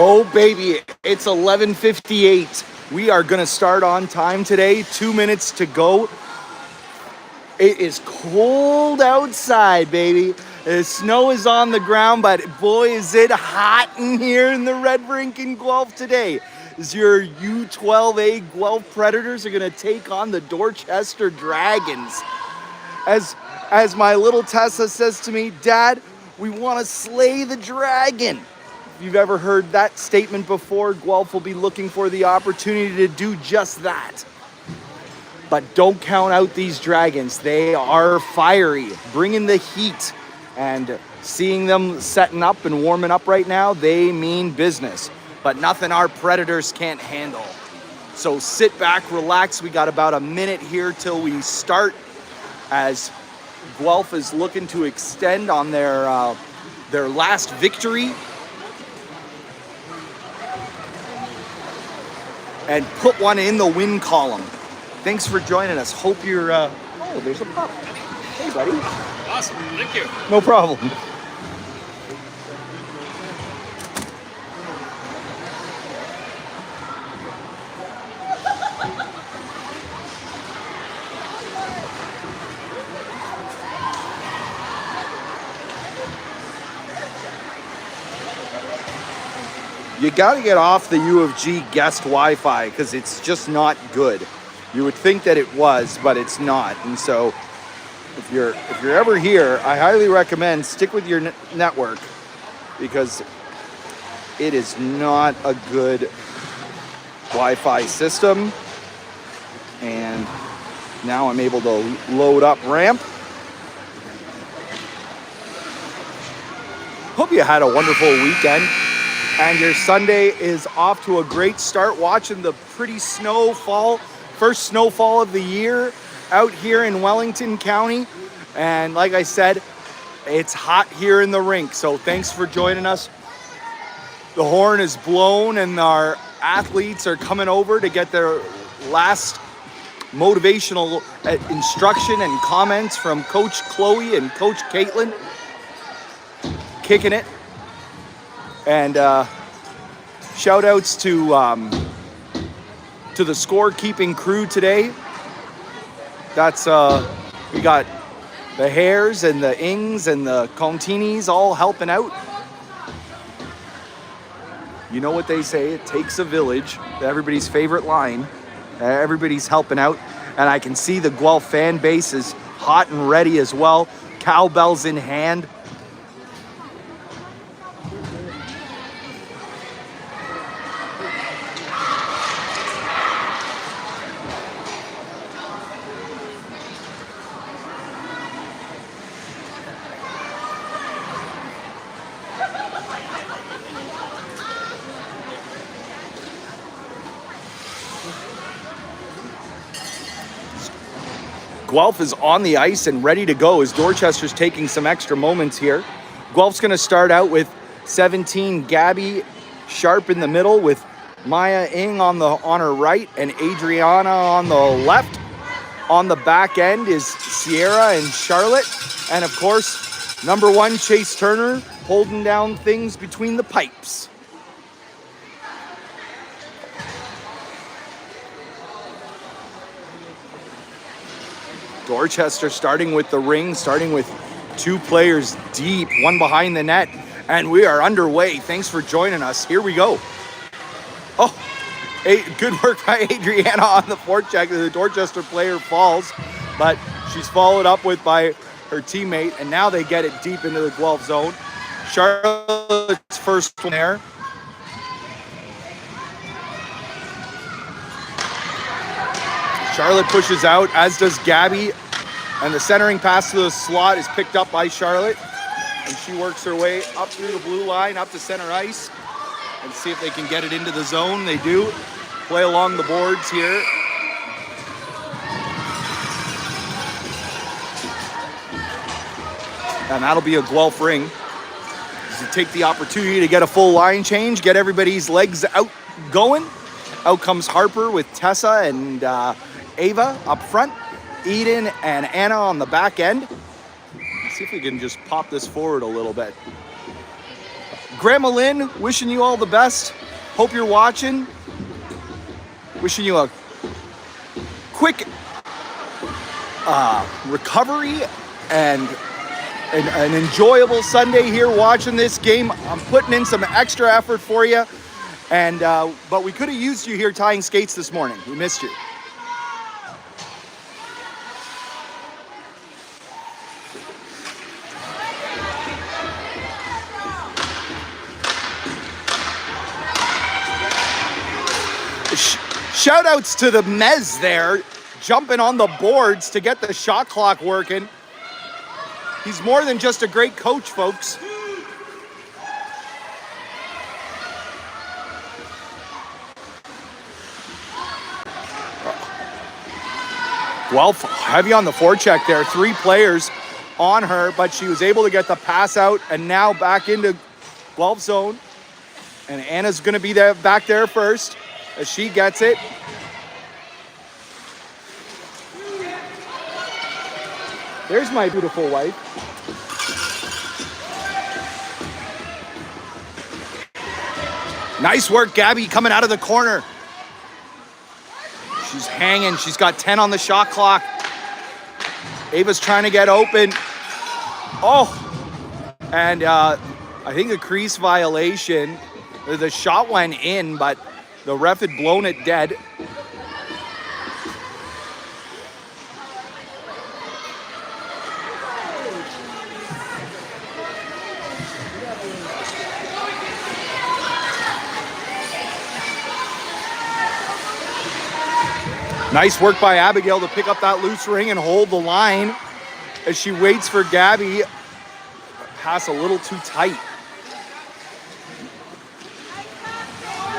Oh, baby, it's 11:58. We are going to start on time today. 2 minutes to go. It is cold outside, baby. The snow is on the ground, but boy, is it hot in here in the Red Rink in Guelph today. As your U12A Guelph Predators are going to take on the Dorchester Dragons. As my little Tessa says to me, Dad, we want to slay the dragon. If you've ever heard that statement before, Guelph will be looking for the opportunity to do just that. But don't count out these dragons. They are fiery, bringing the heat. And seeing them setting up and warming up right now, they mean business. But nothing our Predators can't handle. So sit back, relax. We got about a minute here till we start, as Guelph is looking to extend on their last victory and put one in the win column. Thanks for joining us. Hope you're... Oh, there's a pup. Hey, buddy. Awesome. Thank you. No problem. You got to get off the UofG guest Wi-Fi because it's just not good. You would think that it was, but it's not. And so if you're ever here, I highly recommend stick with your network because it is not a good Wi-Fi system. And now I'm able to load up ramp. Hope you had a wonderful weekend. And your Sunday is off to a great start, watching the pretty snowfall, first snowfall of the year out here in Wellington County. And like I said, it's hot here in the rink, so thanks for joining us. The horn is blown and our athletes are coming over to get their last motivational instruction and comments from Coach Chloe and Coach Caitlin. Kicking it. And shout outs to the scorekeeping crew today. That's we got the Hares and the Ings and the Continis all helping out. You know what they say, it takes a village. Everybody's favorite line. Everybody's helping out. And I can see the Guelph fan base is hot and ready as well. Cowbells in hand. Guelph is on the ice and ready to go as Dorchester's taking some extra moments here. Guelph's going to start out with 17 Gabby Sharp in the middle with Maya Ing on her right and Adriana on the left. On the back end is Sierra and Charlotte. And of course, number 1, Chase Turner, holding down things between the pipes. Dorchester starting with the ring, starting with 2 players deep, one behind the net, and we are underway. Thanks for joining us. Here we go. Oh, good work by Adriana on the forecheck. The Dorchester player falls, but she's followed up with by her teammate, and now they get it deep into the Guelph zone. Charlotte's first one there. Charlotte pushes out, as does Gabby, and the centering pass to the slot is picked up by Charlotte, and she works her way up through the blue line, up to center ice, and see if they can get it into the zone. They do. Play along the boards here. And that'll be a Guelph ring. To take the opportunity to get a full line change, get everybody's legs out going. Out comes Harper with Tessa and Ava up front, Eden and Anna on the back end. Let's see if we can just pop this forward a little bit. Grandma Lynn, wishing you all the best. Hope you're watching. Wishing you a quick recovery and an enjoyable Sunday here watching this game. I'm putting in some extra effort for you, and but we could have used you here tying skates this morning. We missed you. Shout outs to the Mez there, jumping on the boards to get the shot clock working. He's more than just a great coach, folks. Guelph heavy on the forecheck there. 3 players on her, but she was able to get the pass out and now back into Guelph zone. And Anna's going to be there back there first as she gets it. There's my beautiful wife. Nice work, Gabby, coming out of the corner. She's hanging. She's got 10 on the shot clock. Ava's trying to get open. Oh, and I think a crease violation. The shot went in, but the ref had blown it dead. Nice work by Abigail to pick up that loose ring and hold the line as she waits for Gabby. Pass a little too tight.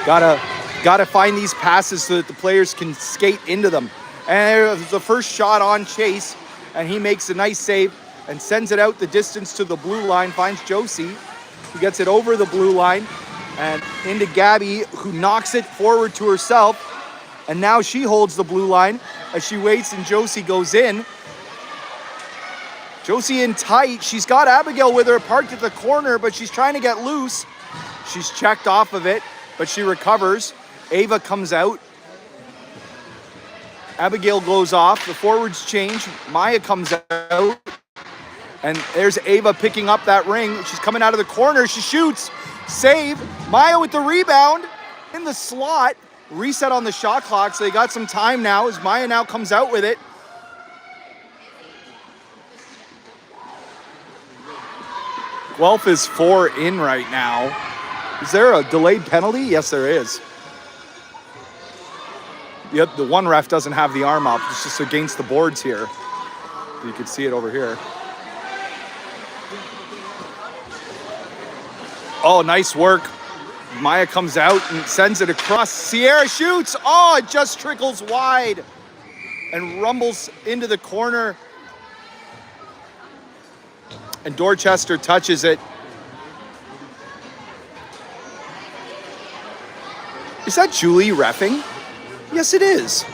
Gotta find these passes so that the players can skate into them. And there's the first shot on Chase, and he makes a nice save and sends it out the distance to the blue line, finds Josie, who gets it over the blue line and into Gabby, who knocks it forward to herself. And now she holds the blue line as she waits and Josie goes in. Josie in tight. She's got Abigail with her parked at the corner, but she's trying to get loose. She's checked off of it, but she recovers. Ava comes out. Abigail goes off. The forwards change. Maya comes out. And there's Ava picking up that ring. She's coming out of the corner. She shoots. Save. Maya with the rebound in the slot. Reset on the shot clock, so they got some time now as Maya now comes out with it. Guelph is 4 in right now. Is there a delayed penalty? Yes, there is. Yep, the one ref doesn't have the arm up. It's just against the boards here. You can see it over here. Oh, nice work. Maya comes out and sends it across. Sierra shoots. Oh, it just trickles wide and rumbles into the corner. And Dorchester touches it. Is that Julie reffing? Yes, it is.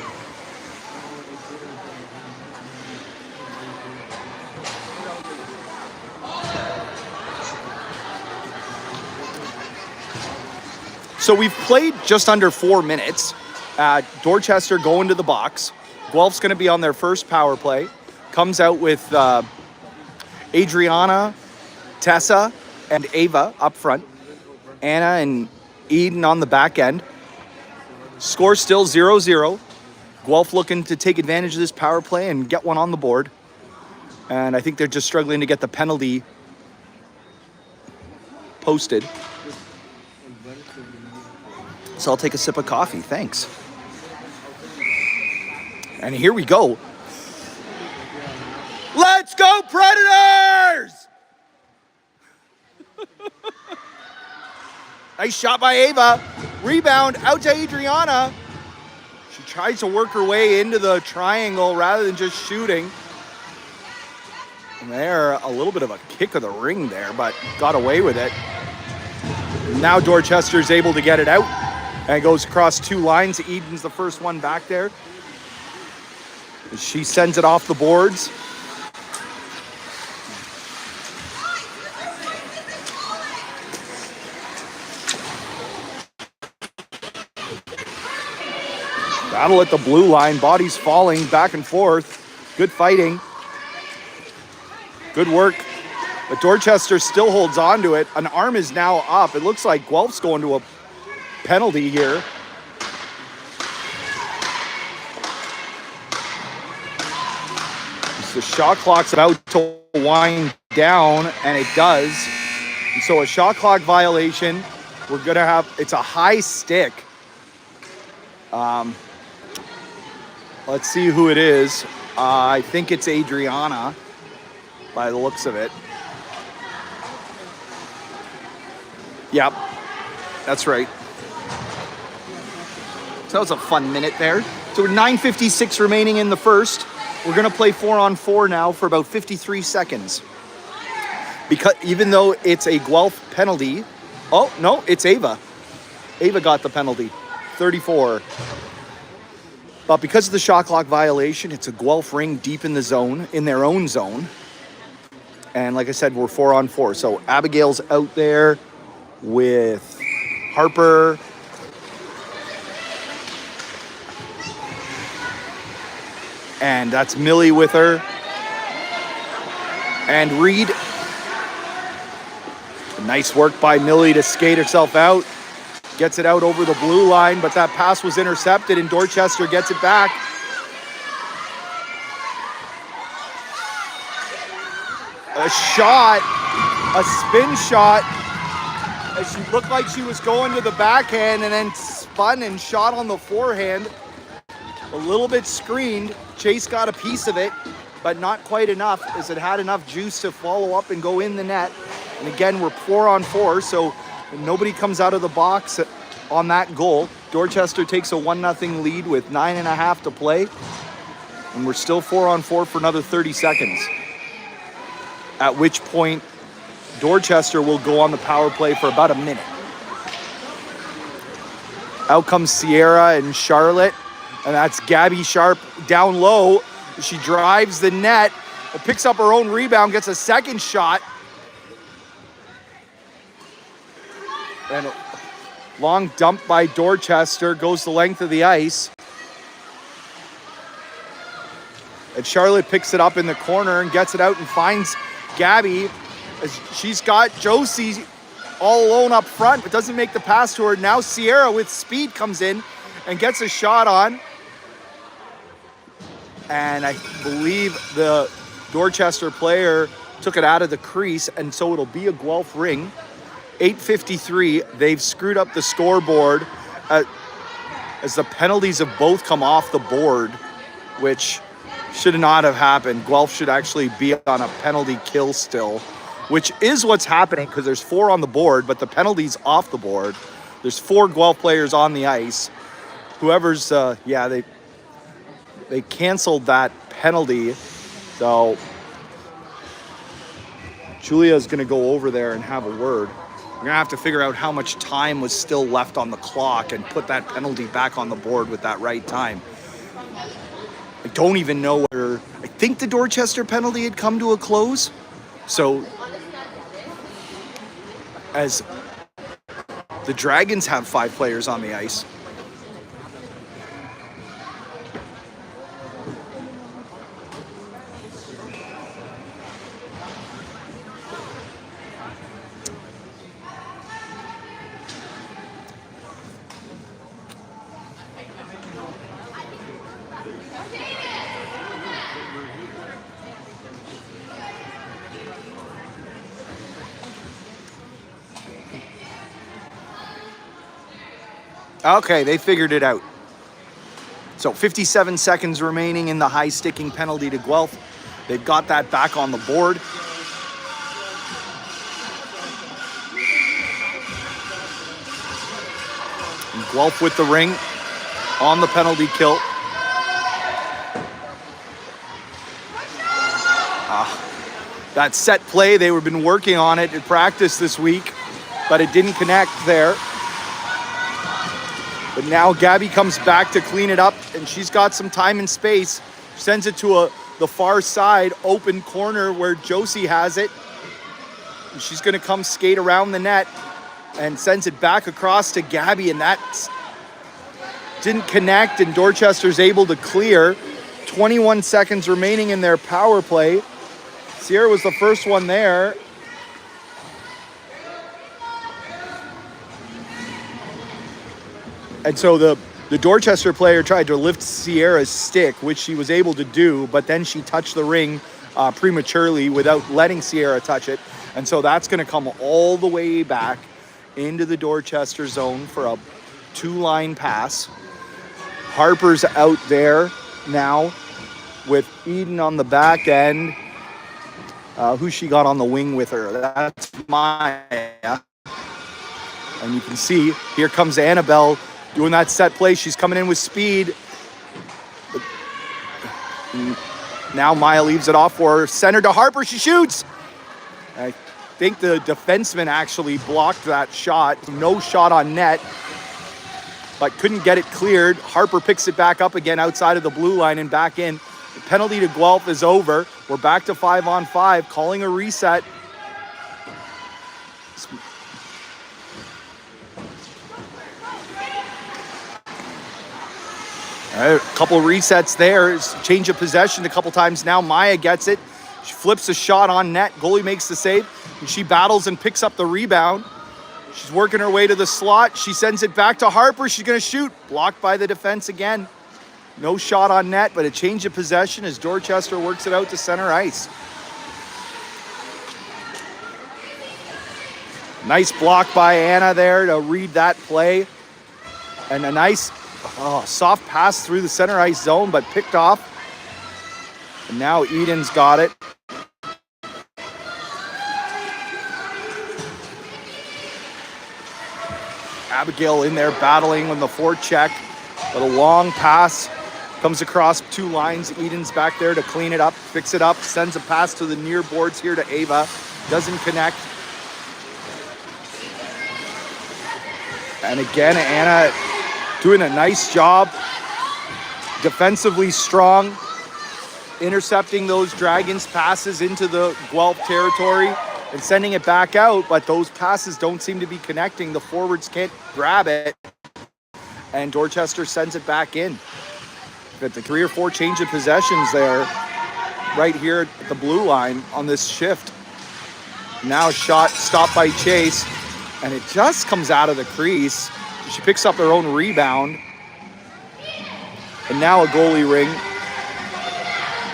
So we've played just under 4 minutes. Dorchester going to the box. Guelph's going to be on their first power play. Comes out with Adriana, Tessa, and Ava up front. Anna and Eden on the back end. Score still 0-0. Guelph looking to take advantage of this power play and get one on the board. And I think they're just struggling to get the penalty posted. So I'll take a sip of coffee, thanks. And here we go. Let's go, Predators! Nice shot by Ava. Rebound out to Adriana. She tries to work her way into the triangle rather than just shooting. And there, a little bit of a kick of the ring there, but got away with it. Now Dorchester's able to get it out. And goes across 2 lines. Eden's the first one back there. She sends it off the boards. battle at the blue line. Bodies falling back and forth. Good fighting. Good work. But Dorchester still holds on to it. An arm is now up. It looks like Guelph's going to a penalty here. The shot clock's about to wind down, and it does. And so a shot clock violation. We're going to have, it's a high stick. Let's see who it is. I think it's Adriana by the looks of it. Yep, that's right. So that was a fun minute there. So we're 9:56 remaining in the first. We're gonna play 4-on-4 now for about 53 seconds. Because even though it's a Guelph penalty, oh no, it's Ava. Ava got the penalty, 34. But because of the shot clock violation, it's a Guelph ring deep in the zone, in their own zone. And like I said, we're 4-on-4. So Abigail's out there with Harper. And that's Millie with her. And Reed. Nice work by Millie to skate herself out. Gets it out over the blue line, but that pass was intercepted and Dorchester gets it back. A shot, a spin shot. She looked like she was going to the backhand and then spun and shot on the forehand. A little bit screened. Chase got a piece of it, but not quite enough as it had enough juice to follow up and go in the net. And again, we're 4-on-4, so nobody comes out of the box on that goal. Dorchester takes a 1-0 lead with 9.5 to play. And we're still 4-on-4 for another 30 seconds. At which point, Dorchester will go on the power play for about a minute. Out comes Sierra and Charlotte. And that's Gabby Sharp down low. She drives the net, picks up her own rebound, gets a second shot. And a long dump by Dorchester, goes the length of the ice. And Charlotte picks it up in the corner and gets it out and finds Gabby. As she's got Josie all alone up front, but doesn't make the pass to her. Now Sierra with speed comes in and gets a shot on. And I believe the Dorchester player took it out of the crease, and so it'll be a Guelph ring. 8:53, they've screwed up the scoreboard as the penalties have both come off the board, which should not have happened. Guelph should actually be on a penalty kill still, which is what's happening because there's 4 on the board, but the penalty's off the board. There's 4 Guelph players on the ice. Whoever's, they canceled that penalty. So Julia's gonna go over there and have a word. We're gonna have to figure out how much time was still left on the clock and put that penalty back on the board with that right time. I don't even know whether, I think the Dorchester penalty had come to a close. So as the Dragons have 5 players on the ice. Okay, they figured it out. So 57 seconds remaining in the high sticking penalty to Guelph. They've got that back on the board. And Guelph with the ring on the penalty kill. That set play, they've been working on it in practice this week, but it didn't connect there. But now Gabby comes back to clean it up, and she's got some time and space. Sends it to the far side, open corner where Josie has it. And she's gonna come skate around the net and sends it back across to Gabby, and that's didn't connect, and Dorchester's able to clear. 21 seconds remaining in their power play. Sierra was the first one there. And so the Dorchester player tried to lift Sierra's stick, which she was able to do, but then she touched the ring prematurely without letting Sierra touch it. And so that's going to come all the way back into the Dorchester zone for a 2-line pass. Harper's out there now with Eden on the back end. Who she got on the wing with her? That's Maya. And you can see, here comes Annabelle doing that set play. She's coming in with speed. Now Maya leaves it off for her. Center to Harper, she shoots. I think the defenseman actually blocked that shot. No shot on net, but couldn't get it cleared. Harper picks it back up again outside of the blue line and back in. The penalty to Guelph is over. We're back to 5-on-5, calling a reset. All right, a couple resets there. Change of possession a couple times now. Maya gets it. She flips a shot on net. Goalie makes the save. And she battles and picks up the rebound. She's working her way to the slot. She sends it back to Harper. She's going to shoot. Blocked by the defense again. No shot on net, but a change of possession as Dorchester works it out to center ice. Nice block by Anna there to read that play. And a nice soft pass through the center ice zone, but picked off. And now Eden's got it. Abigail in there battling on the forecheck, but a long pass comes across 2 lines. Eden's back there to clean it up, fix it up, sends a pass to the near boards here to Ava. Doesn't connect. And again, Anna doing a nice job, defensively strong, intercepting those Dragons passes into the Guelph territory and sending it back out, but those passes don't seem to be connecting. The forwards can't grab it, and Dorchester sends it back in. Got the 3 or 4 change of possessions there, right here at the blue line on this shift. Now shot stopped by Chase, and it just comes out of the crease. She picks up her own rebound. And now a goalie ring.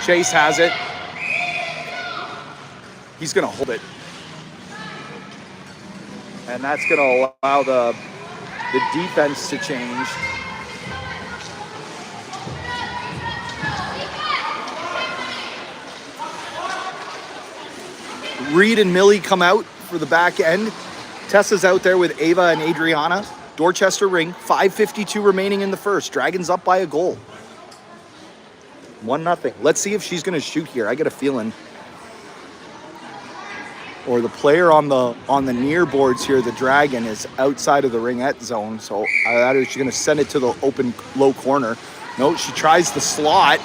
Chase has it. He's going to hold it. And that's going to allow the defense to change. Reed and Millie come out for the back end. Tessa's out there with Ava and Adriana. Dorchester ring, 5:52 remaining in the first. Dragons up by a goal. 1-0. Let's see if she's going to shoot here. I get a feeling. Or the player on the near boards here, the Dragon, is outside of the ringette zone. So either she's going to send it to the open low corner. No, she tries the slot,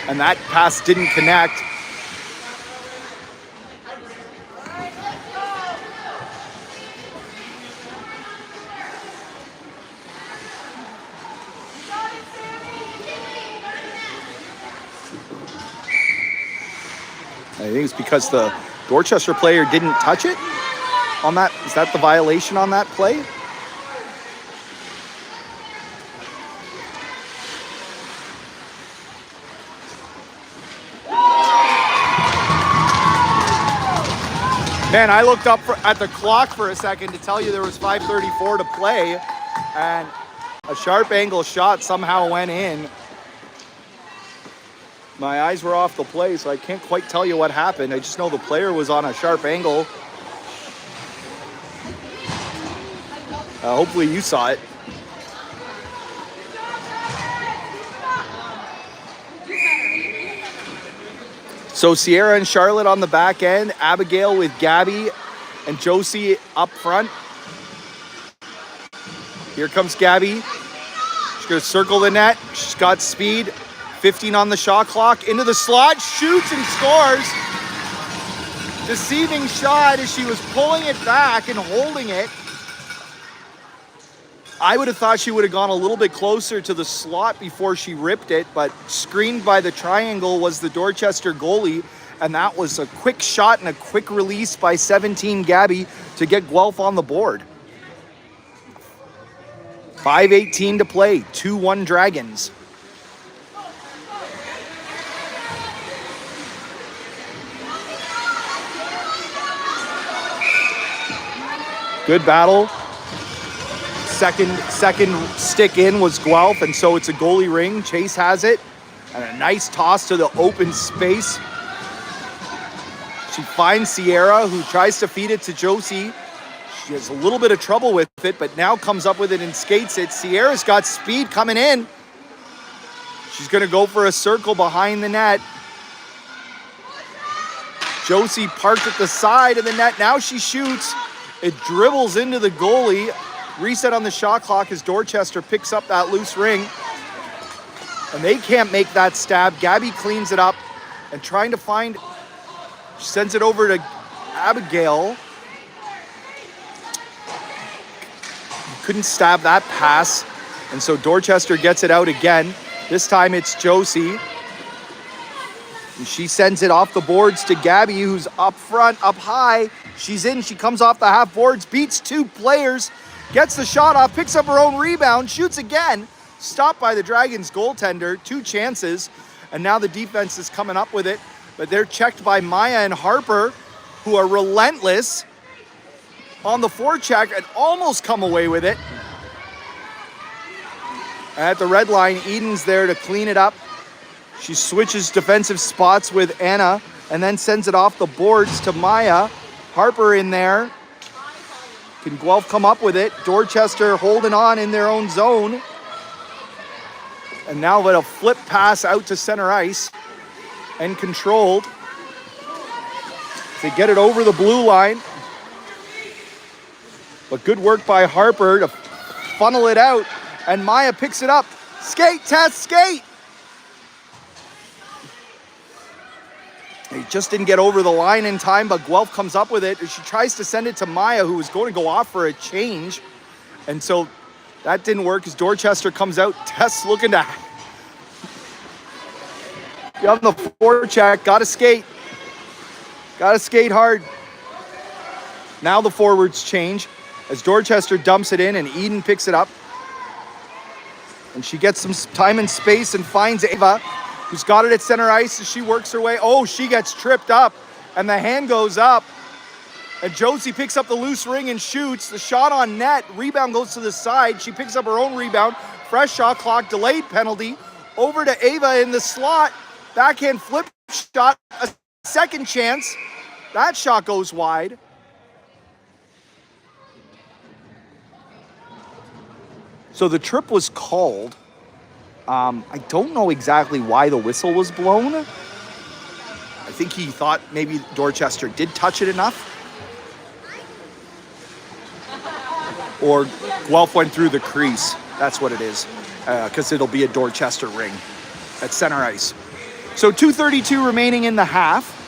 and that pass didn't connect. I think it's because the Dorchester player didn't touch it on that. Is that the violation on that play? Man, I looked up at the clock for a second to tell you there was 5:34 to play, and a sharp angle shot somehow went in. My eyes were off the play, so I can't quite tell you what happened. I just know the player was on a sharp angle. Hopefully you saw it. So Sierra and Charlotte on the back end. Abigail with Gabby and Josie up front. Here comes Gabby. She's going to circle the net. She's got speed. 15 on the shot clock, into the slot, shoots and scores. Deceiving shot as she was pulling it back and holding it. I would have thought she would have gone a little bit closer to the slot before she ripped it, but screened by the triangle was the Dorchester goalie, and that was a quick shot and a quick release by 17 Gabby to get Guelph on the board. 5:18 to play, 2-1 Dragons. Good battle. Second stick in was Guelph, and so it's a goalie ring. Chase has it, and a nice toss to the open space. She finds Sierra, who tries to feed it to Josie. She has a little bit of trouble with it, but now comes up with it and skates it. Sierra's got speed coming in. She's gonna go for a circle behind the net. Josie parked at the side of the net. Now she shoots. It dribbles into the goalie. Reset on the shot clock as Dorchester picks up that loose ring. And they can't make that stab. Gabby cleans it up and trying to find, she sends it over to Abigail. Couldn't stab that pass. And so Dorchester gets it out again. This time it's Josie. And she sends it off the boards to Gabby, who's up front, up high. She's in, she comes off the half boards, beats two players, gets the shot off, picks up her own rebound, shoots again. Stopped by the Dragons goaltender, 2 chances. And now the defense is coming up with it. But they're checked by Maya and Harper, who are relentless on the forecheck and almost come away with it. At the red line, Eden's there to clean it up. She switches defensive spots with Anna and then sends it off the boards to Maya. Harper in there. Can Guelph come up with it? Dorchester holding on in their own zone. And now with a flip pass out to center ice and controlled. They get it over the blue line. But good work by Harper to funnel it out. And Maya picks it up. Skate, Tess, skate! They just didn't get over the line in time, but Guelph comes up with it. She tries to send it to Maya, who was going to go off for a change. And so that didn't work as Dorchester comes out. Tess looking to get on the forecheck. Got to skate. Got to skate hard. Now the forwards change as Dorchester dumps it in and Eden picks it up. And she gets some time and space and finds Ava, who's got it at center ice as she works her way. Oh, she gets tripped up and the hand goes up. And Josie picks up the loose ring and shoots. The shot on net. Rebound goes to the side. She picks up her own rebound. Fresh shot clock, delayed penalty. Over to Ava in the slot. Backhand flip shot. A second chance. That shot goes wide. So the trip was called. I don't know exactly why the whistle was blown. I think he thought maybe Dorchester did touch it enough. Or Guelph went through the crease. That's what it is. Because it'll be a Dorchester ring at center ice. So 2:32 remaining in the half.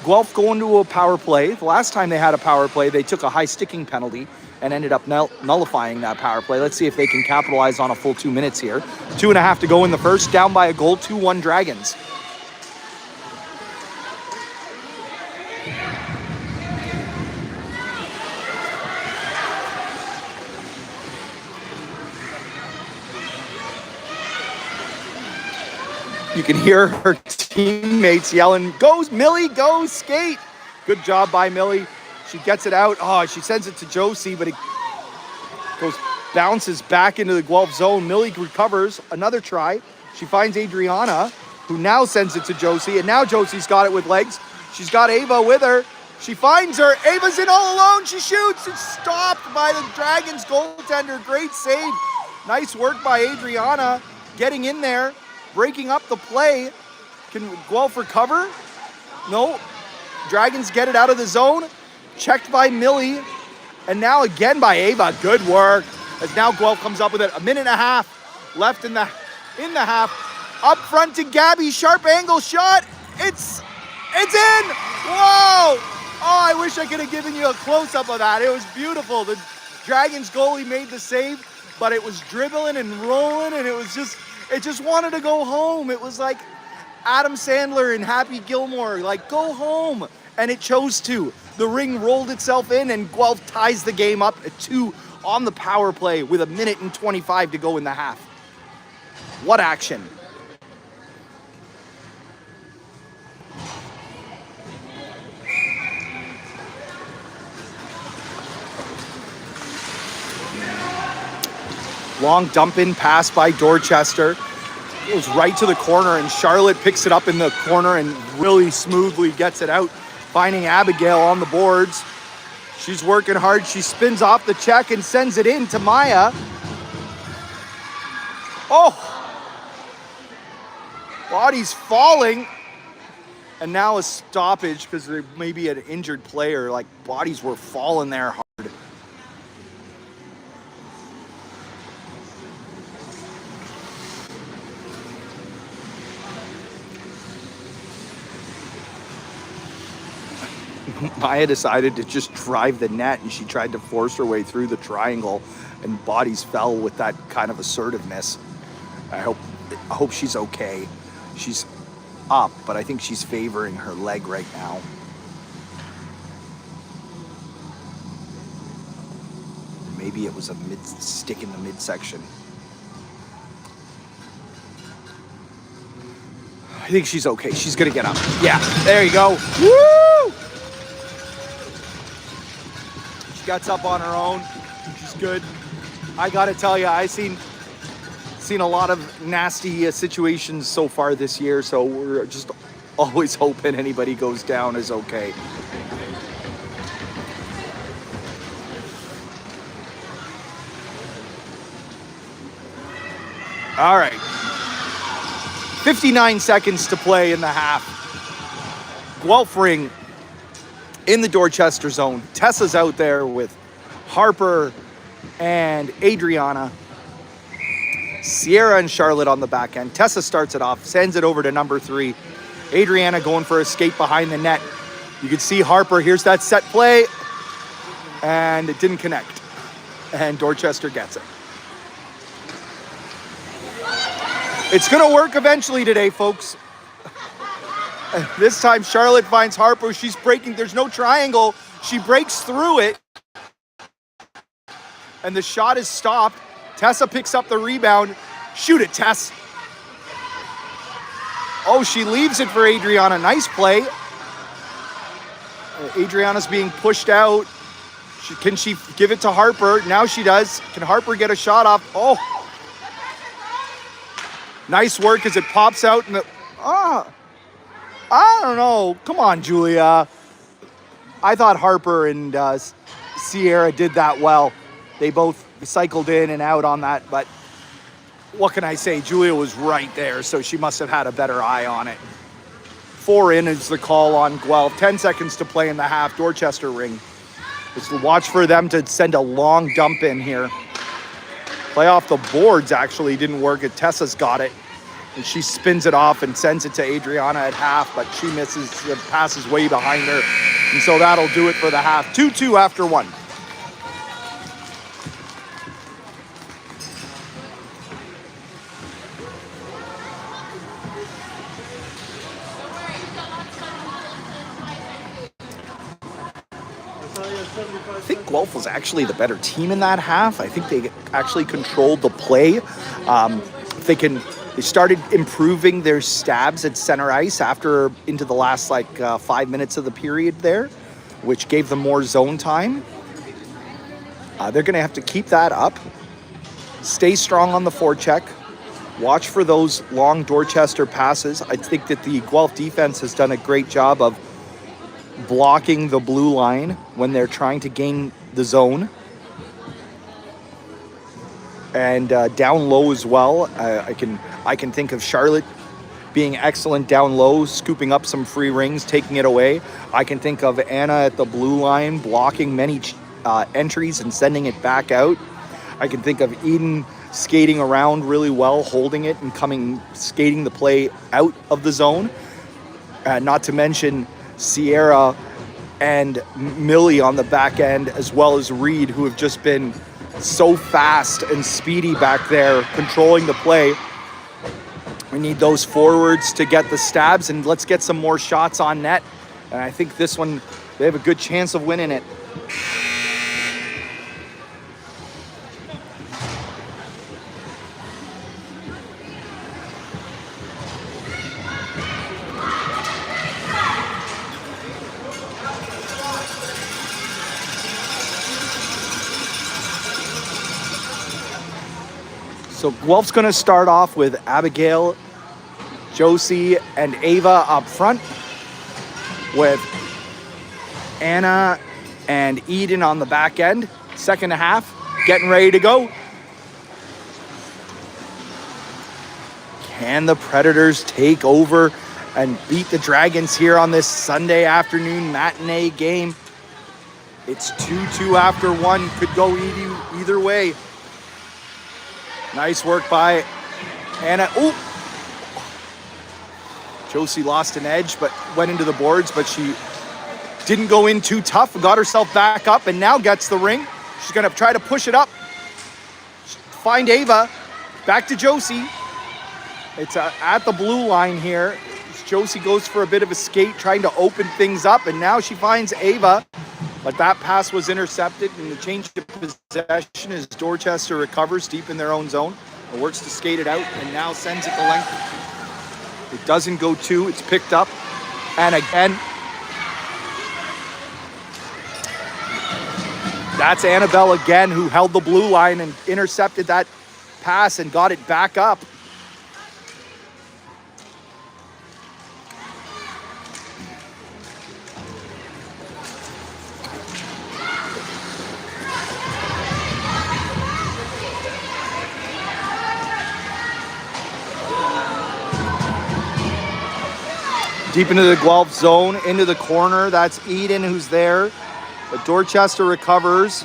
Guelph going to a power play. The last time they had a power play, they took a high sticking penalty and ended up nullifying that power play. Let's see if they can capitalize on a full 2 minutes here. 2.5 to go in the first. Down by a goal, 2-1 Dragons. You can hear her teammates yelling, "Go, Millie, go, skate!" Good job by Millie. She gets it out. Oh, she sends it to Josie, but it bounces back into the Guelph zone. Millie recovers. Another try. She finds Adriana, who now sends it to Josie, and now Josie's got it with legs. She's got Ava with her. She finds her. Ava's in all alone. She shoots. It's stopped by the Dragons goaltender. Great save. Nice work by Adriana getting in there, breaking up the play. Can Guelph recover? No. Dragons get it out of the zone. Checked by Millie. And now again by Ava. Good work. As now Guelph comes up with it. 1.5 minutes left in the half. Up front to Gabby. Sharp angle shot. It's in. Whoa. Oh, I wish I could have given you a close-up of that. It was beautiful. The Dragons goalie made the save. but it was dribbling and rolling, and it just wanted to go home. It was like Adam Sandler and Happy Gilmore, like, go home. And it chose to. The Ring rolled itself in, and Guelph ties the game up at 2 on the power play with 1:25 to go in the half. What action. Long dump-in pass by Dorchester. It goes right to the corner, and Charlotte picks it up in the corner and really smoothly gets it out, finding Abigail on the boards. She's working hard. She spins off the check and sends it in to Maya. Oh! Body's falling. And now a stoppage because there may be an injured player. Like, bodies were falling there hard. Maya decided to just drive the net, and she tried to force her way through the triangle, and bodies fell with that kind of assertiveness. I hope she's okay. She's up, but I think she's favoring her leg right now. Maybe it was a stick in the midsection. I think she's okay. She's gonna get up. Yeah, there you go. Woo! She gets up on her own. She's good. I gotta tell you, I seen a lot of nasty situations so far this year, so we're just always hoping anybody goes down is okay. All right. 59 seconds to play in the half. Guelph Ring in the Dorchester zone. Tessa's out there with Harper and Adriana. Sierra and Charlotte on the back end. Tessa starts it off, sends it over to number 3. Adriana going for a skate behind the net. You can see Harper, here's that set play, and it didn't connect. And Dorchester gets it. It's gonna work eventually today, folks. This time Charlotte finds Harper. She's breaking, there's no triangle. She breaks through it. And the shot is stopped. Tessa picks up the rebound. Shoot it, Tess. Oh, she leaves it for Adriana. Nice play. Adriana's being pushed out. Can she give it to Harper? Now she does. Can Harper get a shot off? Oh. Nice work as it pops out. I don't know. Come on, Julia. I thought Harper and Sierra did that well. They both cycled in and out on that, but what can I say? Julia was right there, so she must have had a better eye on it. 4 in is the call on Guelph. 10 seconds to play in the half. Dorchester Ring. Just watch for them to send a long dump in here. Play off the boards actually didn't work. Tessa's got it, and she spins it off and sends it to Adriana at half, but she misses. The pass is way behind her, and so that'll do it for the half. 2-2 after 1. I think Guelph was actually the better team in that half. I think they actually controlled the play. They started improving their stabs at center ice after into the last 5 minutes of the period there, which gave them more zone time. They're going to have to keep that up. Stay strong on the forecheck. Watch for those long Dorchester passes. I think that the Guelph defense has done a great job of blocking the blue line when they're trying to gain the zone. And down low as well. I can think of Charlotte being excellent down low, scooping up some free rings, taking it away. I can think of Anna at the blue line blocking many entries and sending it back out. I can think of Eden skating around really well, holding it and skating the play out of the zone. Not to mention Sierra and Millie on the back end, as well as Reed, who have just been so fast and speedy back there, controlling the play. We need those forwards to get the stabs, and let's get some more shots on net. And I think this one, they have a good chance of winning it. So Guelph's going to start off with Abigail, Josie, and Ava up front, with Anna and Eden on the back end. Second half, getting ready to go. Can the Predators take over and beat the Dragons here on this Sunday afternoon matinee game? It's 2-2 after one. Could go either way. Nice work by Anna. Ooh! Josie lost an edge, but went into the boards, but she didn't go in too tough, got herself back up, and now gets the ring. She's gonna try to push it up. Find Ava, back to Josie. It's at the blue line here. Josie goes for a bit of a skate, trying to open things up, and now she finds Ava, but that pass was intercepted, and the change of possession as Dorchester recovers deep in their own zone and works to skate it out, and now sends it the length. It doesn't go two, it's picked up, and again, that's Annabelle again, who held the blue line and intercepted that pass and got it back up. Deep into the Guelph zone, into the corner. That's Eden who's there. But Dorchester recovers.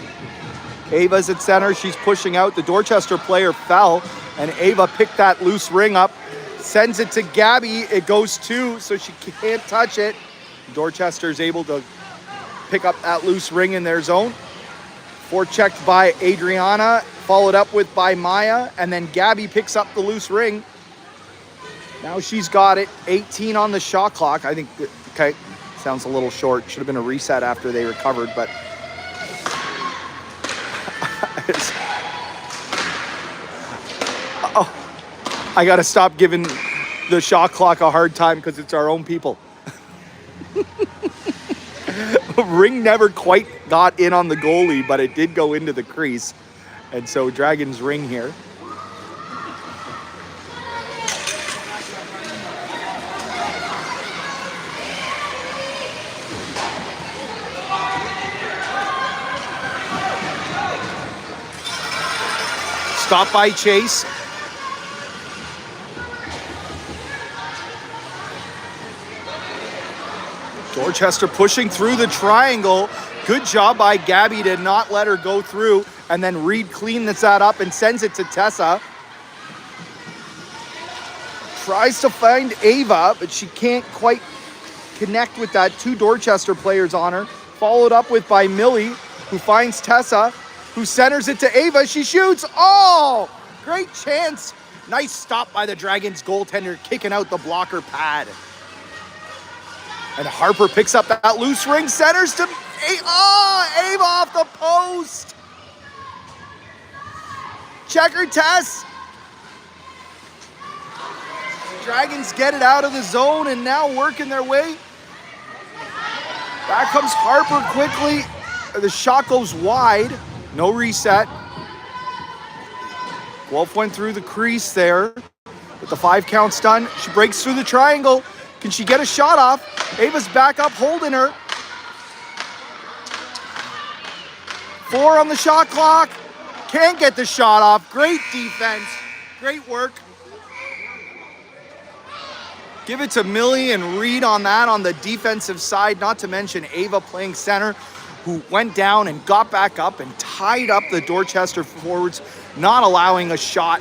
Ava's at center. She's pushing out. The Dorchester player fell, and Ava picked that loose ring up. Sends it to Gabby. It goes two, so she can't touch it. Dorchester's able to pick up that loose ring in their zone. Forechecked by Adriana, followed up with by Maya, and then Gabby picks up the loose ring. Now she's got it, 18 on the shot clock. I think, okay, sounds a little short. Should have been a reset after they recovered, but oh, I gotta stop giving the shot clock a hard time because it's our own people. Ring never quite got in on the goalie, but it did go into the crease. And so Dragons ring here. Stop by Chase. Dorchester pushing through the triangle. Good job by Gabby to not let her go through. And then Reed cleans that up and sends it to Tessa. Tries to find Ava, but she can't quite connect with that. Two Dorchester players on her. Followed up with by Millie, who finds Tessa, who centers it to Ava. She shoots. Oh, great chance. Nice stop by the Dragons goaltender, kicking out the blocker pad. And Harper picks up that loose ring, centers to Ava off the post. Checker Tess. Dragons get it out of the zone and now working their way. Back comes Harper quickly. The shot goes wide. No reset. Guelph went through the crease there. With the 5 count's done. She breaks through the triangle. Can she get a shot off? Ava's back up holding her. 4 on the shot clock. Can't get the shot off. Great defense. Great work. Give it to Millie and Reed on that on the defensive side. Not to mention Ava playing center, who went down and got back up and tied up the Dorchester forwards, not allowing a shot.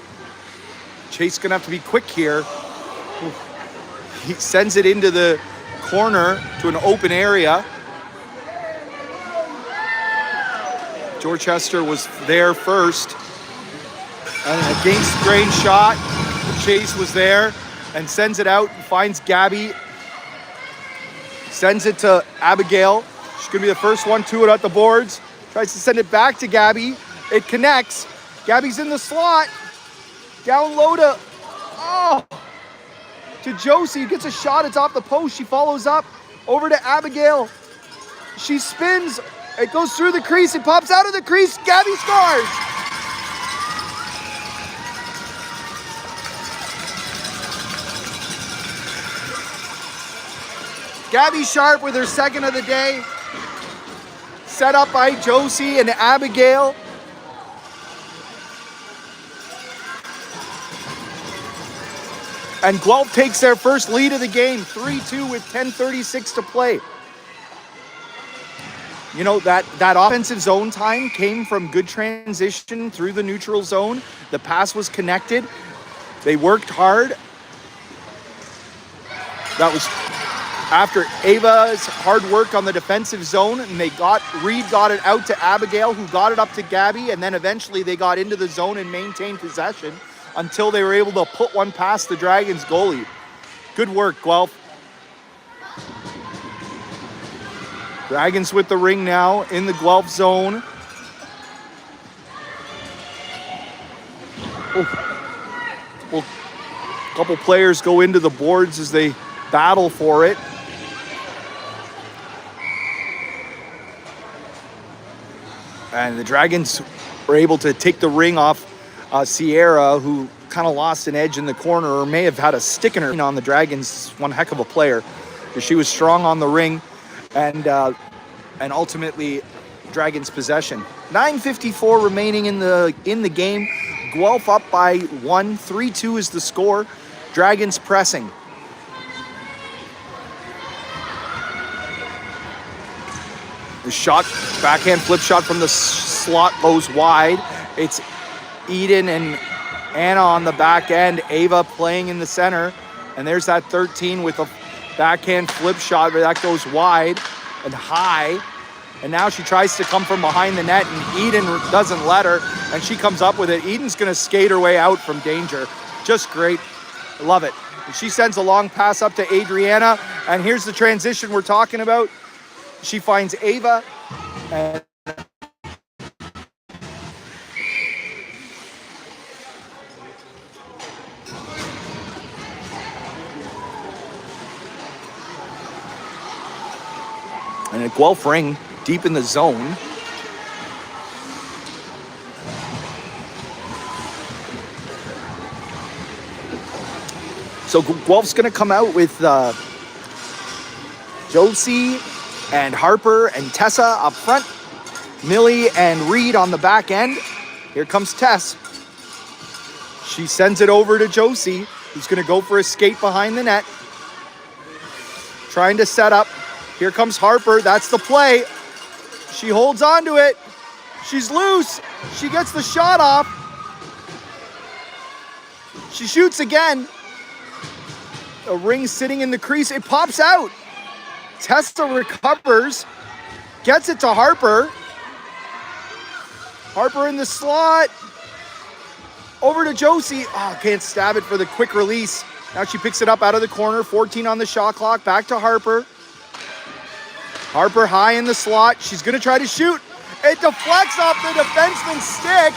Chase gonna have to be quick here. He sends it into the corner to an open area. Dorchester was there first. And against the grain shot, Chase was there and sends it out and finds Gabby. Sends it to Abigail. She's gonna be the first one to it at the boards. Tries to send it back to Gabby. It connects. Gabby's in the slot. Down low to Josie. Gets a shot. It's off the post. She follows up over to Abigail. She spins. It goes through the crease. It pops out of the crease. Gabby scores. Gabby Sharp with her second of the day. Set up by Josie and Abigail. And Guelph takes their first lead of the game, 3-2 with 10:36 to play. You know, that offensive zone time came from good transition through the neutral zone. The pass was connected. They worked hard. That was after Ava's hard work on the defensive zone, and Reed got it out to Abigail, who got it up to Gabby, and then eventually they got into the zone and maintained possession until they were able to put one past the Dragons goalie. Good work, Guelph. Dragons with the ring now in the Guelph zone. Well, a couple players go into the boards as they battle for it. And the Dragons were able to take the ring off Sierra, who kind of lost an edge in the corner or may have had a stick in her on the Dragons. One heck of a player. She was strong on the ring and ultimately Dragons possession. 9:54 remaining in the game. Guelph up by 1. 3-2 is the score. Dragons pressing. The shot, backhand flip shot from the slot goes wide. It's Eden and Anna on the back end. Ava playing in the center. And there's that 13 with a backhand flip shot, but that goes wide and high. And now she tries to come from behind the net, and Eden doesn't let her, and she comes up with it. Eden's going to skate her way out from danger. Just great. I love it. And she sends a long pass up to Adriana, and here's the transition we're talking about. She finds Ava, and a Guelph ring deep in the zone. So Guelph's going to come out with Josie and Harper and Tessa up front. Millie and Reed on the back end. Here comes Tess. She sends it over to Josie, who's going to go for a skate behind the net. Trying to set up. Here comes Harper. That's the play. She holds on to it. She's loose. She gets the shot off. She shoots again. A ring sitting in the crease. It pops out. Tessa recovers. Gets it to Harper. Harper in the slot. Over to Josie. Oh, can't stab it for the quick release. Now she picks it up out of the corner. 14 on the shot clock. Back to Harper. Harper high in the slot. She's going to try to shoot. It deflects off the defenseman's stick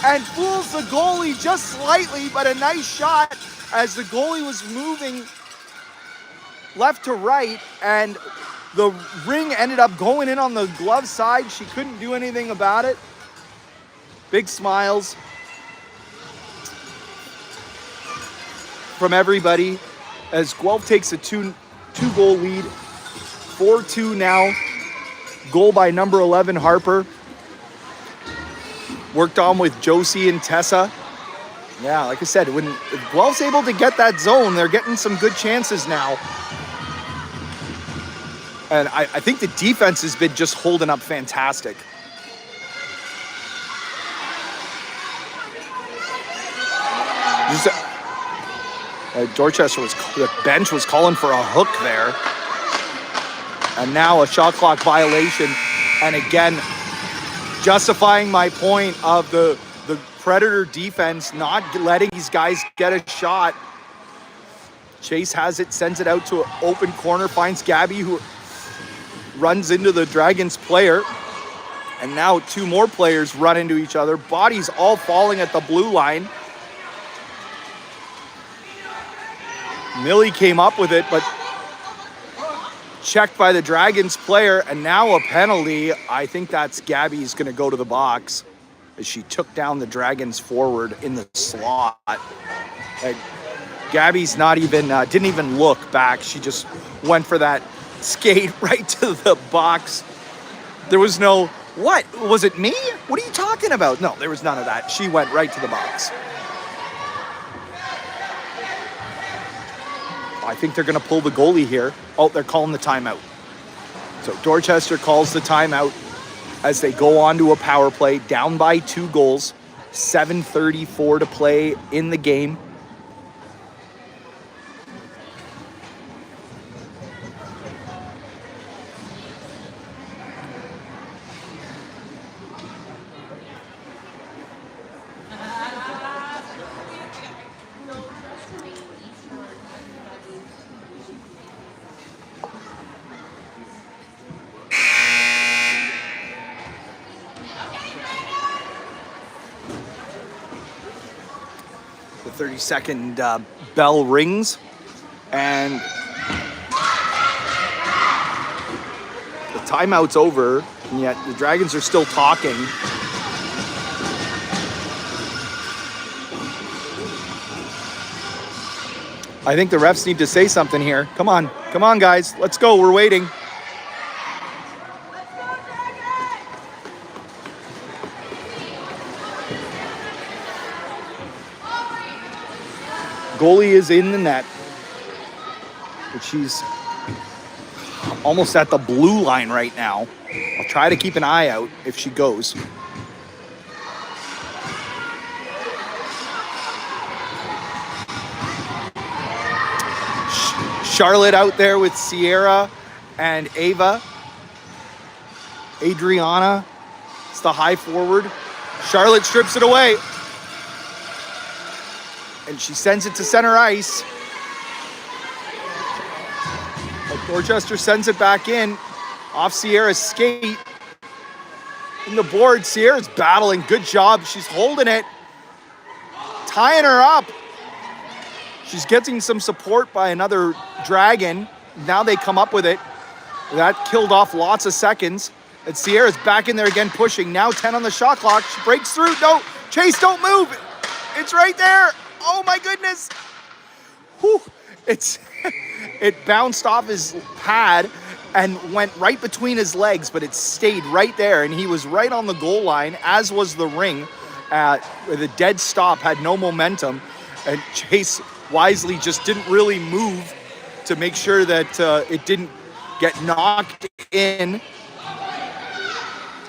and fools the goalie just slightly, but a nice shot as the goalie was moving left to right, and the ring ended up going in on the glove side. She couldn't do anything about it. Big smiles from everybody as Guelph takes a two-goal lead. 4-2 now. Goal by number 11, Harper. Worked on with Josie and Tessa. Yeah, like I said, if Guelph's able to get that zone, they're getting some good chances now. And I think the defense has been just holding up fantastic. Dorchester the bench was calling for a hook there. And now a shot clock violation. And again, justifying my point of the Predator defense not letting these guys get a shot. Chase has it, sends it out to an open corner, finds Gabby, who runs into the Dragons player. And now two more players run into each other. Bodies all falling at the blue line. Millie came up with it, but checked by the Dragons player, and now a penalty. I think that's Gabby's going to go to the box as she took down the Dragons forward in the slot. Gabby's not even, didn't even look back. She just went for that skate right to the box. There was no, what? Was it me? What are you talking about? No, there was none of that. She went right to the box. I think they're going to pull the goalie here. Oh, they're calling the timeout. So Dorchester calls the timeout as they go on to a power play, down by 2 goals, 7:34 to play in the game. The 30-second bell rings, and the timeout's over, and yet the Dragons are still talking. I think the refs need to say something here. Come on, guys, let's go. We're waiting. Goalie is in the net, but she's almost at the blue line right now. I'll try to keep an eye out if she goes. Charlotte out there with Sierra and Ava. Adriana, it's the high forward. Charlotte strips it away. And she sends it to center ice. But Dorchester sends it back in off Sierra's skate. In the board, Sierra's battling. Good job. She's holding it. Tying her up. She's getting some support by another Dragon. Now they come up with it. That killed off lots of seconds. And Sierra's back in there again pushing. Now 10 on the shot clock. She breaks through. No, Chase, don't move. It's right there. Oh my goodness. Whew. It bounced off his pad and went right between his legs, but it stayed right there, and he was right on the goal line, as was the ring. The dead stop had no momentum, and Chase wisely just didn't really move to make sure that it didn't get knocked in.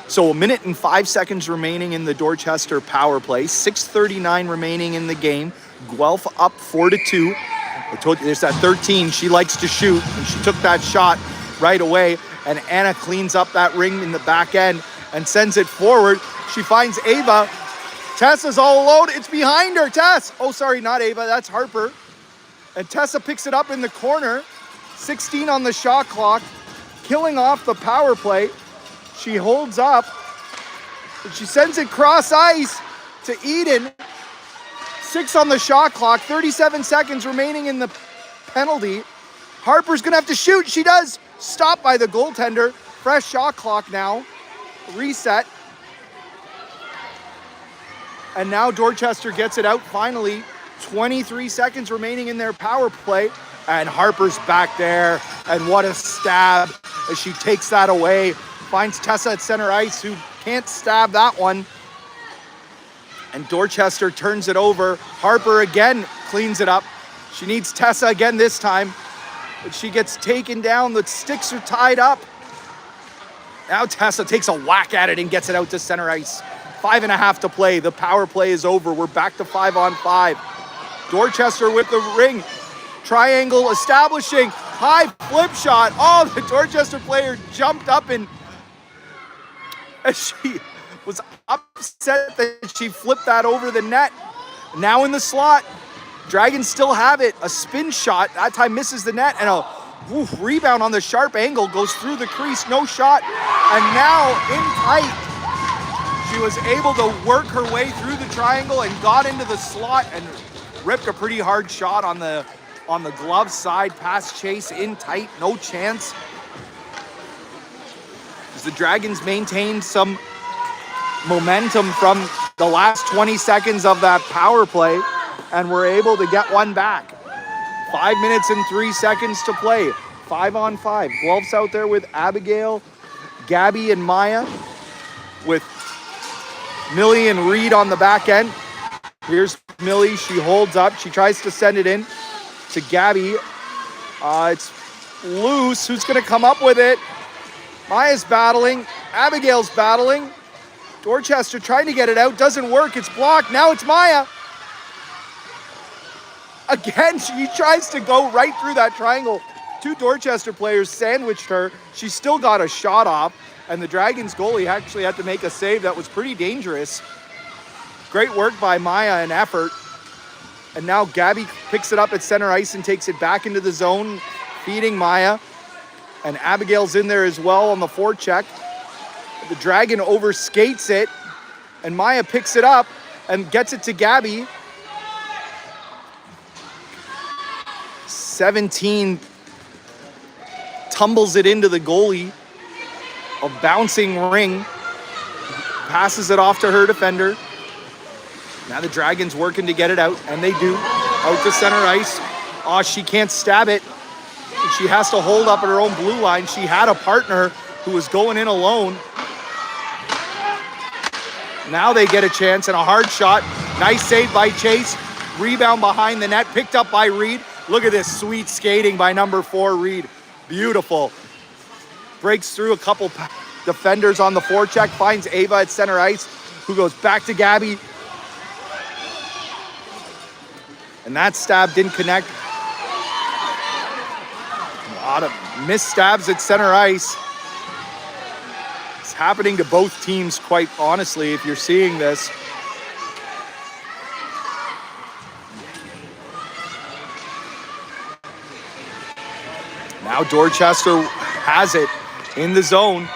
So 1 minute and 5 seconds remaining in the Dorchester power play. 6:39 remaining in the game. Guelph up 4-2. I told you there's that 13. She likes to shoot, and she took that shot right away. And Anna cleans up that ring in the back end and sends it forward. She finds Ava. Tessa's all alone. It's behind her. Tess. Oh, sorry, not Ava. That's Harper. And Tessa picks it up in the corner. 16 on the shot clock. Killing off the power play. She holds up, and she sends it cross ice to Eden. 6 on the shot clock, 37 seconds remaining in the penalty. Harper's gonna have to shoot. She does. Stopped by the goaltender. Fresh shot clock now. Reset. And now Dorchester gets it out finally. 23 seconds remaining in their power play. And Harper's back there. And what a stab as she takes that away. Finds Tessa at center ice, who can't stab that one. And Dorchester turns it over. Harper again cleans it up. She needs Tessa again this time. But she gets taken down. The sticks are tied up. Now Tessa takes a whack at it and gets it out to center ice. 5.5 to play. The power play is over. We're back to 5-on-5. Dorchester with the ring. Triangle establishing. High flip shot. Oh, the Dorchester player jumped up and as she was upset that she flipped that over the net. Now in the slot, Dragons still have it. A spin shot, that time misses the net, and a rebound on the sharp angle, goes through the crease, no shot. And now in tight, she was able to work her way through the triangle and got into the slot and ripped a pretty hard shot on the glove side. Pass chase in tight, no chance. As the Dragons maintained some momentum from the last 20 seconds of that power play and were able to get one back. 5 minutes and 3 seconds to play. 5-on-5. Guelph's out there with Abigail, Gabby, and Maya, with Millie and Reed on the back end. Here's Millie. She holds up. She tries to send it in to Gabby. It's loose. Who's going to come up with it? Maya's battling. Abigail's battling. Dorchester trying to get it out. Doesn't work. It's blocked. Now it's Maya. Again, she tries to go right through that triangle. Two Dorchester players sandwiched her. She still got a shot off, and the Dragons goalie actually had to make a save that was pretty dangerous. Great work by Maya and effort. And now Gabby picks it up at center ice and takes it back into the zone, feeding Maya. And Abigail's in there as well on the forecheck. The Dragon overskates it, and Maya picks it up and gets it to Gabby. 17 tumbles it into the goalie. A bouncing ring. Passes it off to her defender. Now the Dragons working to get it out, and they do. Out to center ice. Oh, she can't stab it. She has to hold up at her own blue line. She had a partner who was going in alone. Now they get a chance and a hard shot. Nice save by Chase. Rebound behind the net, picked up by Reed. Look at this sweet skating by number 4, Reed. Beautiful. Breaks through a couple defenders on the forecheck, finds Ava at center ice, who goes back to Gabby. And that stab didn't connect. A lot of missed stabs at center ice. It's happening to both teams, quite honestly, if you're seeing this. Now Dorchester has it in the zone.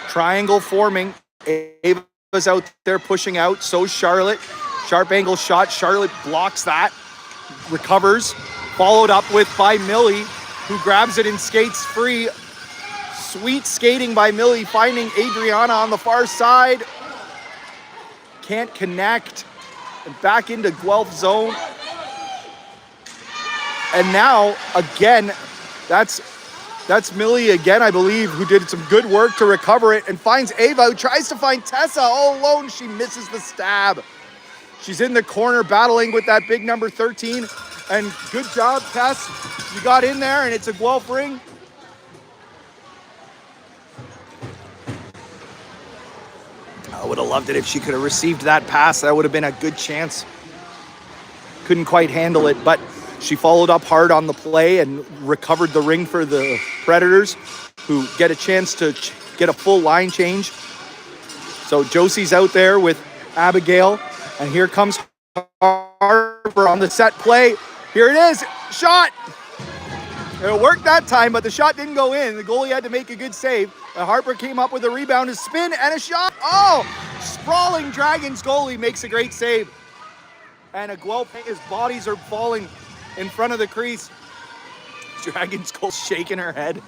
Triangle forming. Ava's out there pushing out. So's Charlotte. Sharp angle shot. Charlotte blocks that. Recovers. Followed up with by Millie, who grabs it and skates free. Sweet skating by Millie, finding Adriana on the far side. Can't connect. And back into Guelph zone. And now, again, that's Millie again, I believe, who did some good work to recover it and finds Ava, who tries to find Tessa all alone. She misses the stab. She's in the corner battling with that big number 13. And good job, Tess. You got in there, and it's a Guelph ring. I would have loved it if she could have received that pass. That would have been a good chance. Couldn't quite handle it, but she followed up hard on the play and recovered the ring for the Predators, who get a chance to get a full line change. So Josie's out there with Abigail, and here comes Harper on the set play. Here it is, shot. It worked that time, but the shot didn't go in. The goalie had to make a good save. And Harper came up with a rebound, a spin, and a shot. Oh, sprawling Dragons goalie makes a great save. And a Guelph, his bodies are falling in front of the crease. Dragons goal shaking her head.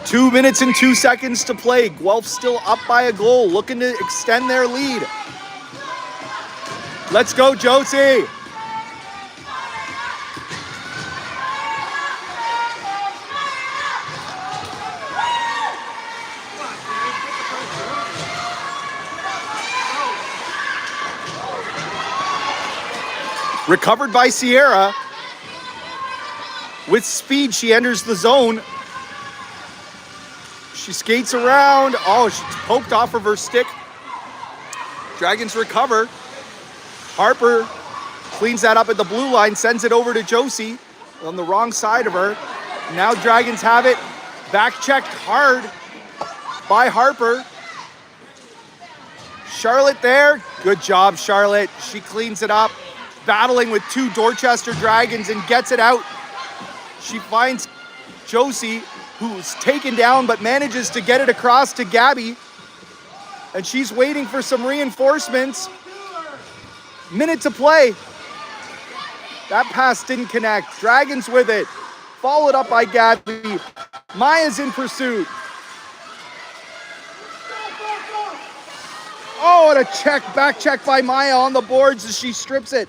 2 minutes and 2 seconds to play. Guelph still up by a goal, looking to extend their lead. Let's go, Josie. Recovered by Sierra. With speed, she enters the zone. She skates around. Oh, she's poked off of her stick. Dragons recover. Harper cleans that up at the blue line, sends it over to Josie on the wrong side of her. Now Dragons have it. Back checked hard by Harper. Charlotte there. Good job, Charlotte. She cleans it up. Battling with 2 Dorchester Dragons and gets it out. She finds Josie, who's taken down but manages to get it across to Gabby. And she's waiting for some reinforcements. Minute to play. That pass didn't connect. Dragons with it. Followed up by Gabby. Maya's in pursuit. Oh, and a back check by Maya on the boards as she strips it.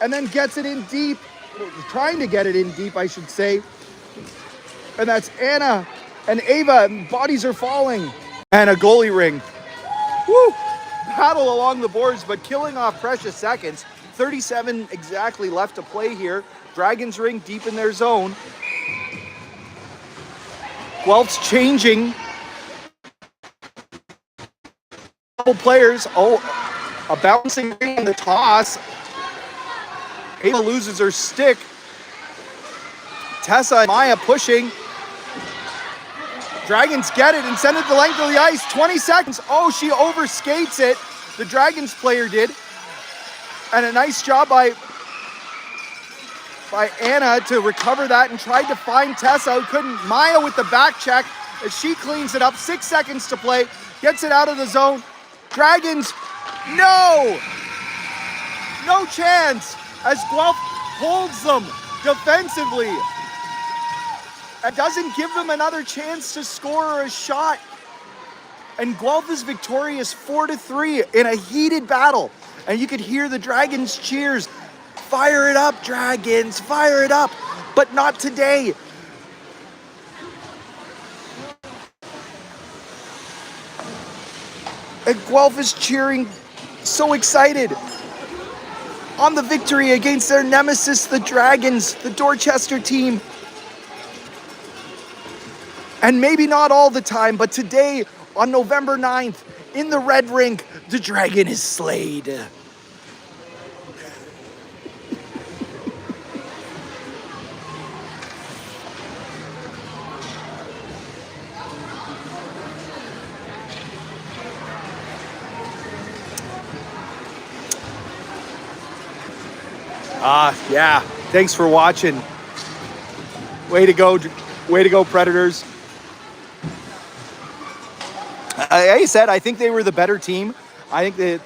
And then gets it in deep. Trying to get it in deep, I should say. And that's Anna and Ava. Bodies are falling. And a goalie ring. Woo! Battle along the boards, but killing off precious seconds. 37 exactly left to play here. Dragons ring deep in their zone. Guelph's changing. Couple players. Oh, a bouncing ring in the toss. Ava loses her stick. Tessa and Maya pushing. Dragons get it and send it the length of the ice. 20 seconds. Oh, she overskates it. The Dragons player did. And a nice job by Anna to recover that and tried to find Tessa, who couldn't. Maya with the back check as she cleans it up. 6 seconds to play. Gets it out of the zone. Dragons, no! No chance as Guelph holds them defensively. It doesn't give them another chance to score or a shot. And Guelph is victorious 4-3 in a heated battle. And you could hear the Dragons cheers. Fire it up, Dragons, fire it up. But not today. And Guelph is cheering, so excited, on the victory against their nemesis, the Dragons, the Dorchester team. And maybe not all the time, but today, on November 9th, in the Red Rink, the Dragon is slayed. Yeah, thanks for watching. Way to go, Predators. Like I said, I think they were the better team. I think that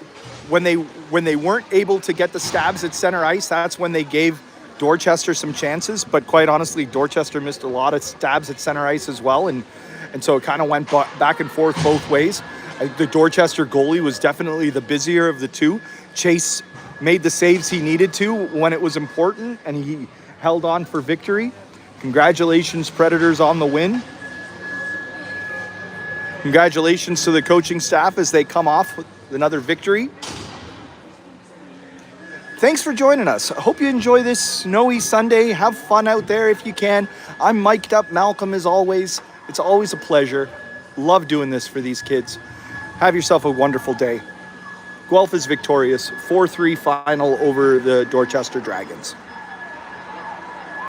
when they weren't able to get the stabs at center ice, that's when they gave Dorchester some chances. But quite honestly, Dorchester missed a lot of stabs at center ice as well, and so it kind of went back and forth both ways. The Dorchester goalie was definitely the busier of the two. Chase made the saves he needed to when it was important, and he held on for victory. Congratulations, Predators, on the win. Congratulations to the coaching staff as they come off with another victory. Thanks for joining us. I hope you enjoy this snowy Sunday. Have fun out there if you can. I'm mic'd up Malcolm as always. It's always a pleasure. Love doing this for these kids. Have yourself a wonderful day. Guelph is victorious, 4-3 final over the Dorchester Dragons.